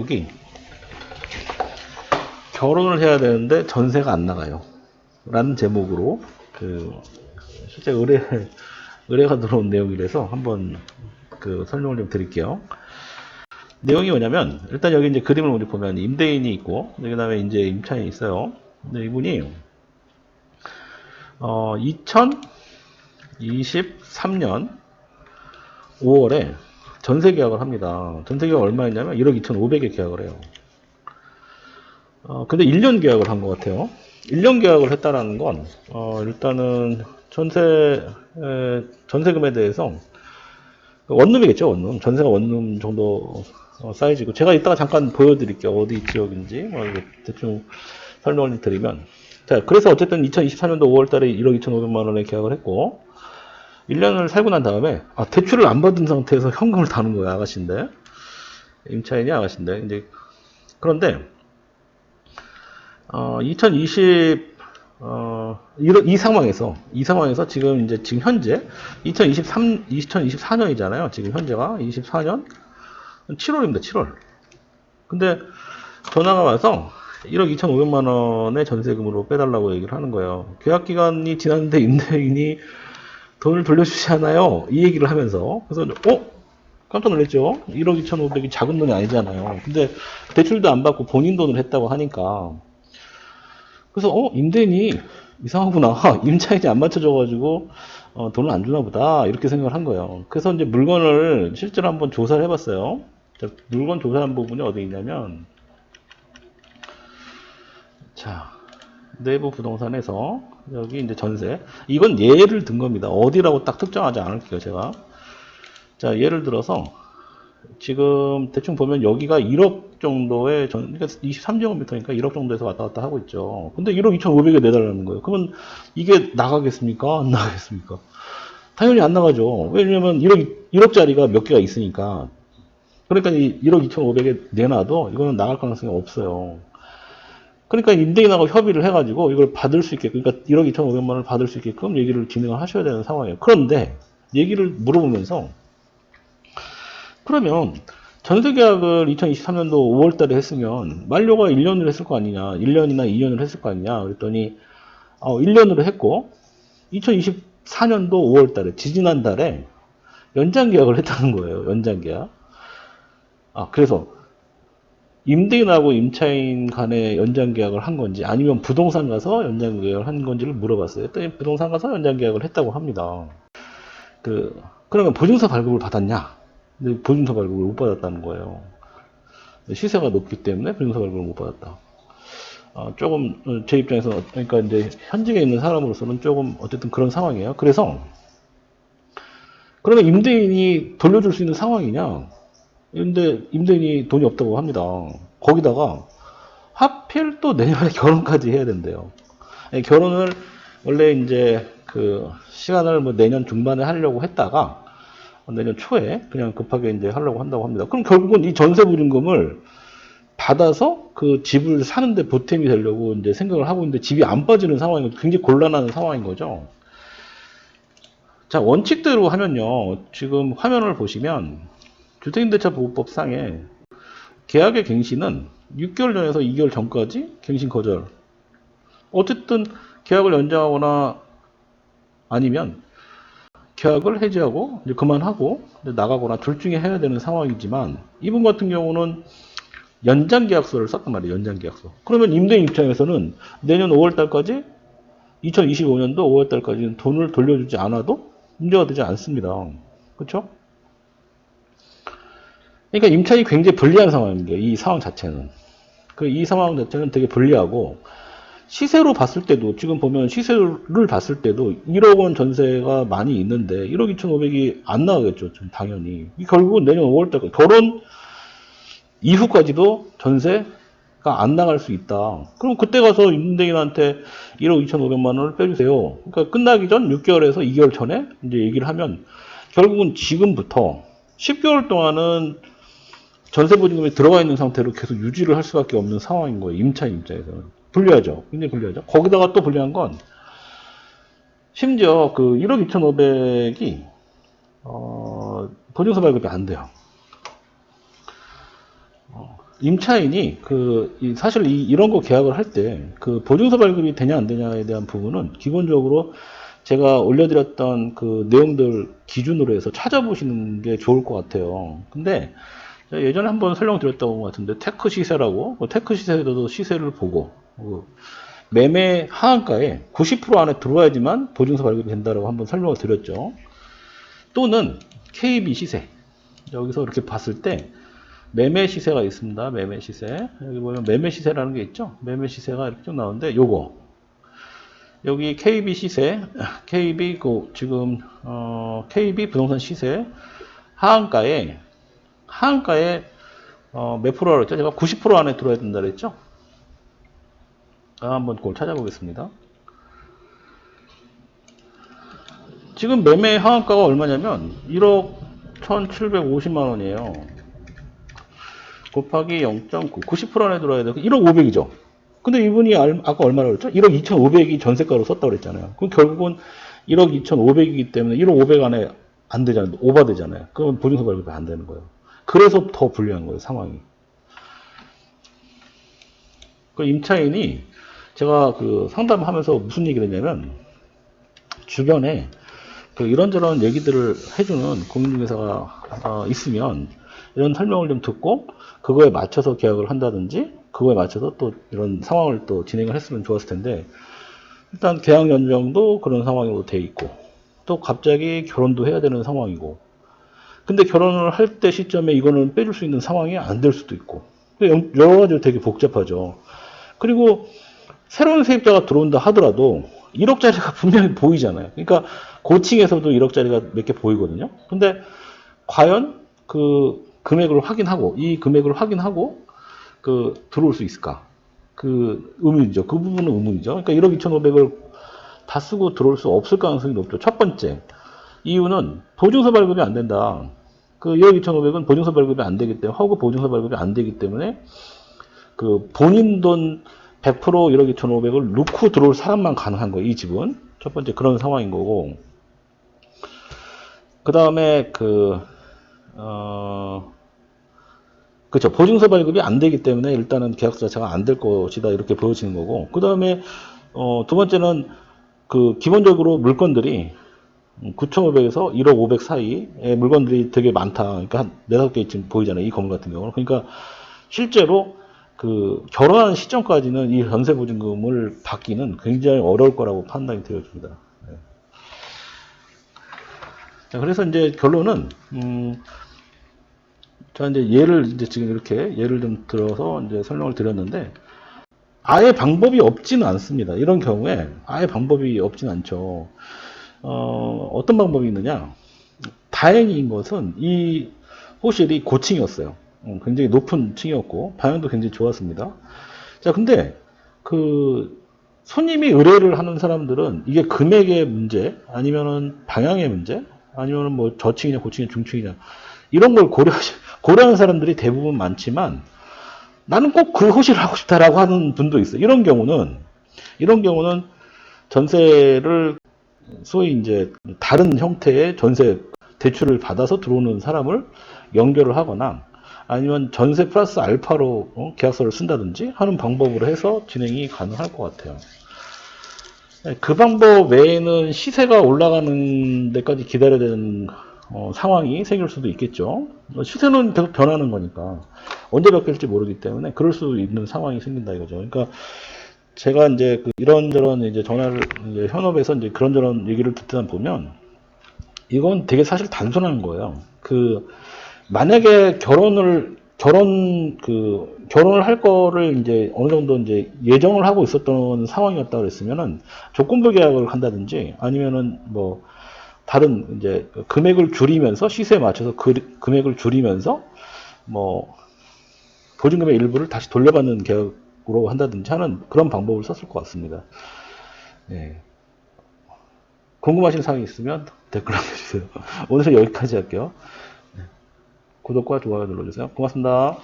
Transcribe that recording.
제목이 결혼을 해야 되는데 전세가 안 나가요 라는 제목으로 실제 의뢰가 들어온 내용이라서 한번 설명을 좀 드릴게요. 내용이 뭐냐면, 일단 여기 이제 그림을 먼저 보면 임대인이 있고, 그 다음에 이제 임차인이 있어요. 근데 이분이 2023년 5월에 전세 계약을 합니다. 전세 계약 얼마였냐면 1억 2,500에 계약을 해요. 근데 1년 계약을 한 것 같아요. 1년 계약을 했다라는 건 일단은 전세금에 대해서 원룸이겠죠. 원룸. 전세가 원룸 정도 사이즈고, 제가 이따가 잠깐 보여드릴게요. 어디 지역인지 대충 설명을 드리면, 자, 그래서 어쨌든 2024년도 5월달에 1억 2,500만 원에 계약을 했고 1년을 살고 난 다음에 대출을 안 받은 상태에서 현금을 다는 거예요. 아가씨인데, 임차인이 아가씨인데, 이제 그런데 2020 이 상황에서 지금 현재 2024년이잖아요. 지금 현재가 24년 7월입니다. 7월. 근데 전화가 와서 1억 2,500만 원의 전세금으로 빼달라고 얘기를 하는 거예요. 계약 기간이 지났는데 임대인이 돈을 돌려주지 않아요. 이 얘기를 하면서, 그래서 깜짝 놀랐죠. 1억 2,500이 작은 돈이 아니잖아요. 근데 대출도 안 받고 본인 돈을 했다고 하니까, 그래서 임대인이 이상하구나. 임차인이 안 맞춰줘가지고 돈을 안 주나 보다, 이렇게 생각을 한 거예요. 그래서 이제 물건을 실제로 한번 조사를 해봤어요. 물건 조사한 부분이 어디 있냐면, 자, 내부 부동산에서 여기 이제 전세, 이건 예를 든 겁니다. 어디라고 딱 특정하지 않을게요, 제가. 자, 예를 들어서 지금 대충 보면 여기가 1억 정도의 그러니까 23제곱미터니까 1억 정도에서 왔다 갔다 하고 있죠. 근데 1억 2,500에 내달라는 거예요. 그러면 이게 나가겠습니까? 안 나가겠습니까? 당연히 안 나가죠. 왜냐면 1억짜리가 몇 개가 있으니까. 그러니까 이 1억 2,500에 내놔도 이거는 나갈 가능성이 없어요. 그러니까 임대인하고 협의를 해가지고 이걸 받을 수 있게끔, 그러니까 1억 2,500만 원을 받을 수 있게끔 얘기를 진행을 하셔야 되는 상황이에요. 그런데 얘기를 물어보면서, 그러면 전세계약을 2023년도 5월 달에 했으면 만료가 1년을 했을 거 아니냐, 1년이나 2년을 했을 거 아니냐 그랬더니 1년으로 했고 2024년도 5월 달에, 지지난 달에 연장 계약을 했다는 거예요. 연장 계약. 그래서 임대인하고 임차인 간에 연장 계약을 한 건지 아니면 부동산 가서 연장 계약을 한 건지를 물어봤어요. 했더니 부동산 가서 연장 계약을 했다고 합니다. 그러면 보증서 발급을 받았냐? 근데 보증서 발급을 못 받았다는 거예요. 시세가 높기 때문에 보증서 발급을 못 받았다. 조금 제 입장에서, 그러니까 이제 현직에 있는 사람으로서는 조금 어쨌든 그런 상황이에요. 그래서 그러면 임대인이 돌려줄 수 있는 상황이냐? 근데 임대인이 돈이 없다고 합니다. 거기다가 하필 또 내년에 결혼까지 해야 된대요. 결혼을 원래 이제 시간을 내년 중반에 하려고 했다가 내년 초에 그냥 급하게 이제 하려고 한다고 합니다. 그럼 결국은 이 전세 보증금을 받아서 그 집을 사는데 보탬이 되려고 이제 생각을 하고 있는데 집이 안 빠지는 상황이고 굉장히 곤란한 상황인 거죠. 자, 원칙대로 하면요. 지금 화면을 보시면 주택임대차보호법상에 계약의 갱신은 6개월 전에서 2개월 전까지 갱신 거절. 어쨌든 계약을 연장하거나 아니면 계약을 해지하고 이제 그만하고 이제 나가거나 둘 중에 해야 되는 상황이지만, 이분 같은 경우는 연장 계약서를 썼단 말이에요. 연장 계약서. 그러면 임대인 입장에서는 내년 5월 달까지, 2025년도 5월 달까지는 돈을 돌려주지 않아도 문제가 되지 않습니다. 그렇죠? 그러니까 임차인이 굉장히 불리한 상황입니다. 이 상황 자체는. 이 상황 자체는 되게 불리하고, 시세로 봤을 때도, 지금 보면 시세를 봤을 때도 1억 원 전세가 많이 있는데 1억 2,500이 안 나가겠죠. 좀 당연히. 결국은 내년 5월 달까지, 결혼 이후까지도 전세가 안 나갈 수 있다. 그럼 그때 가서 임대인한테 1억 2,500만 원을 빼주세요. 그러니까 끝나기 전 6개월에서 2개월 전에 이제 얘기를 하면 결국은 지금부터 10개월 동안은 전세보증금이 들어가 있는 상태로 계속 유지를 할 수밖에 없는 상황인 거예요. 임차인 입장에서는. 불리하죠. 굉장히 불리하죠. 거기다가 또 불리한 건, 심지어 1억 2,500이 보증서 발급이 안 돼요. 임차인이 사실 이런 거 계약을 할 때 그 보증서 발급이 되냐 안 되냐에 대한 부분은 기본적으로 제가 올려드렸던 그 내용들 기준으로 해서 찾아보시는 게 좋을 것 같아요. 근데 예전에 한번 설명드렸던 것 같은데 테크 시세라고 테크 시세에도 시세를 보고 매매 하한가에 90% 안에 들어와야지만 보증서 발급이 된다라고 한번 설명을 드렸죠. 또는 KB 시세 여기서 이렇게 봤을 때 매매 시세가 있습니다. 매매 시세 여기 보면 매매 시세라는 게 있죠. 매매 시세가 이렇게 쭉 나오는데 요거 여기 KB 시세 KB 지금 KB 부동산 시세 하한가에 몇 프로라고 했죠? 제가 90% 안에 들어야 된다 그랬죠? 한번 그걸 찾아보겠습니다. 지금 매매 하한가가 얼마냐면 1억 1,750만 원이에요. 곱하기 0.9 90% 안에 들어야 돼요. 1억 500이죠. 근데 이분이 아까 얼마라고 그랬죠? 1억 2,500이 전세가로 썼다고 그랬잖아요. 그럼 결국은 1억 2,500이기 때문에 1억 500 안에 안 되잖아요. 오버되잖아요. 그러면 보증서 발급이 안 되는 거예요. 그래서 더 불리한 거예요, 상황이. 그 임차인이 제가 상담하면서 무슨 얘기를 했냐면 주변에 이런저런 얘기들을 해주는 공인중개사가 있으면 이런 설명을 좀 듣고 그거에 맞춰서 계약을 한다든지 그거에 맞춰서 또 이런 상황을 또 진행을 했으면 좋았을 텐데 일단 계약 연장도 그런 상황으로 돼 있고 또 갑자기 결혼도 해야 되는 상황이고 근데 결혼을 할 때 시점에 이거는 빼줄 수 있는 상황이 안 될 수도 있고 여러 가지로 되게 복잡하죠. 그리고 새로운 세입자가 들어온다 하더라도 1억짜리가 분명히 보이잖아요. 그러니까 고층에서도 1억짜리가 몇 개 보이거든요. 근데 과연 그 금액을 확인하고 이 금액을 확인하고 들어올 수 있을까? 의문이죠. 그 부분은 의문이죠. 그러니까 1억 2,500을 다 쓰고 들어올 수 없을 가능성이 높죠. 첫 번째 이유는 보증서 발급이 안 된다. 1억 2,500은 보증서 발급이 안 되기 때문에 허구 보증서 발급이 안 되기 때문에 본인 돈 100% 1억 2,500을 넣고 들어올 사람만 가능한 거예요. 이 집은 첫 번째 그런 상황인 거고 그 다음에 그렇죠. 보증서 발급이 안 되기 때문에 일단은 계약서 자체가 안 될 것이다 이렇게 보여지는 거고 그 다음에 두 번째는 기본적으로 물건들이 9,500에서 1억 500 사이의 물건들이 되게 많다. 그러니까 한 4-5개 지금 보이잖아요. 이 건물 같은 경우는. 그러니까 실제로 결혼하는 시점까지는 이 전세보증금을 받기는 굉장히 어려울 거라고 판단이 되어집니다. 네. 자, 그래서 이제 결론은, 자, 이제 지금 이렇게 예를 좀 들어서 이제 설명을 드렸는데, 아예 방법이 없지는 않습니다. 이런 경우에 아예 방법이 없지는 않죠. 어떤 방법이 있느냐? 다행인 것은 이 호실이 고층이었어요. 굉장히 높은 층이었고 방향도 굉장히 좋았습니다. 자, 근데 손님이 의뢰를 하는 사람들은 이게 금액의 문제, 아니면은 방향의 문제, 아니면은 뭐 저층이냐 고층이냐 중층이냐 이런 걸 고려하는 사람들이 대부분 많지만 나는 꼭 그 호실을 하고 싶다라고 하는 분도 있어요. 이런 경우는 전세를 소위 이제 다른 형태의 전세 대출을 받아서 들어오는 사람을 연결을 하거나 아니면 전세 플러스 알파로 계약서를 쓴다든지 하는 방법으로 해서 진행이 가능할 것 같아요. 그 방법 외에는 시세가 올라가는 데까지 기다려야 되는 상황이 생길 수도 있겠죠. 시세는 계속 변하는 거니까 언제 바뀔지 모르기 때문에 그럴 수 있는 상황이 생긴다 이거죠. 그러니까 제가 이제 이런저런 이제 전화를 이제 현업에서 이제 그런저런 얘기를 듣다 보면 이건 되게 사실 단순한 거예요. 만약에 결혼을 할 거를 이제 어느 정도 이제 예정을 하고 있었던 상황이었다 그랬으면은 조건부 계약을 한다든지 아니면은 뭐 다른 이제 금액을 줄이면서 시세에 맞춰서 금액을 줄이면서 뭐 보증금의 일부를 다시 돌려받는 계약으로 한다든지 하는 그런 방법을 썼을 것 같습니다. 네. 궁금하신 사항이 있으면 댓글 남겨주세요. 오늘은 여기까지 할게요. 구독과 좋아요 눌러주세요. 고맙습니다.